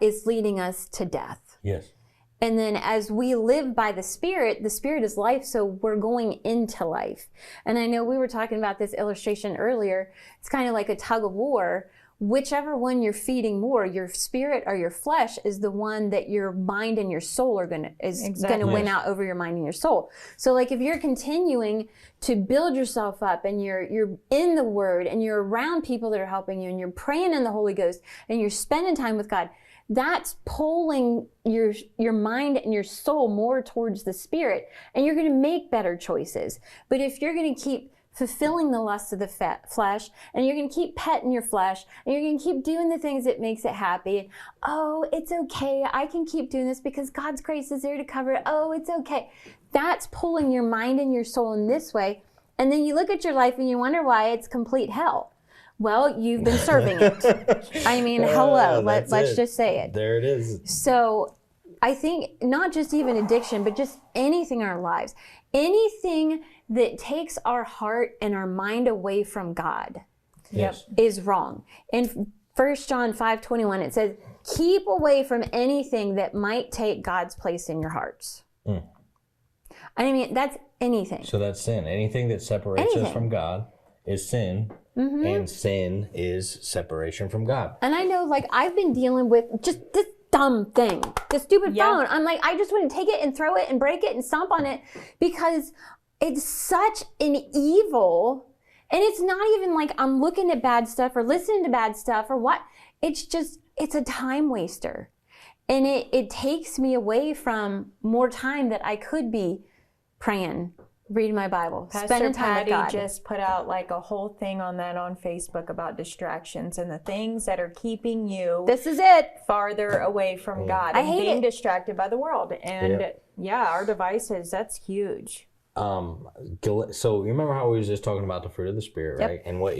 is leading us to death. Yes. And then as we live by the Spirit is life, so we're going into life. And I know we were talking about this illustration earlier. It's kind of like a tug of war. Whichever one you're feeding more, your spirit or your flesh, is the one that your mind and your soul are gonna win out over your mind and your soul. So like if you're continuing to build yourself up and you're in the Word and you're around people that are helping you and you're praying in the Holy Ghost and you're spending time with God, that's pulling your mind and your soul more towards the Spirit, and you're going to make better choices. But if you're going to keep fulfilling the lusts of the flesh, and you're going to keep petting your flesh, and you're going to keep doing the things that makes it happy, oh, it's okay, I can keep doing this because God's grace is there to cover it, oh, it's okay. That's pulling your mind and your soul in this way, and then you look at your life and you wonder why it's complete hell. Well, you've been serving it. I mean, hello, let's just say it. There it is. So I think not just even addiction, but just anything in our lives, anything that takes our heart and our mind away from God is wrong. In 1 John 5:21, it says, keep away from anything that might take God's place in your hearts. I mean, that's anything. So that's sin. Anything that separates us from God is sin. And sin is separation from God. And I know, like, I've been dealing with just this dumb thing, the stupid phone. I'm like, I just want to take it and throw it and break it and stomp on it because it's such an evil. And it's not even like I'm looking at bad stuff or listening to bad stuff or what. It's just, it's a time waster. And it takes me away from more time that I could be praying, reading my Bible, spending time with God. Patty just put out like a whole thing on that on Facebook about distractions and the things that are keeping you this is it farther away from God and being distracted by the world. And our devices, that's huge. So you remember how we was just talking about the fruit of the Spirit, right? And what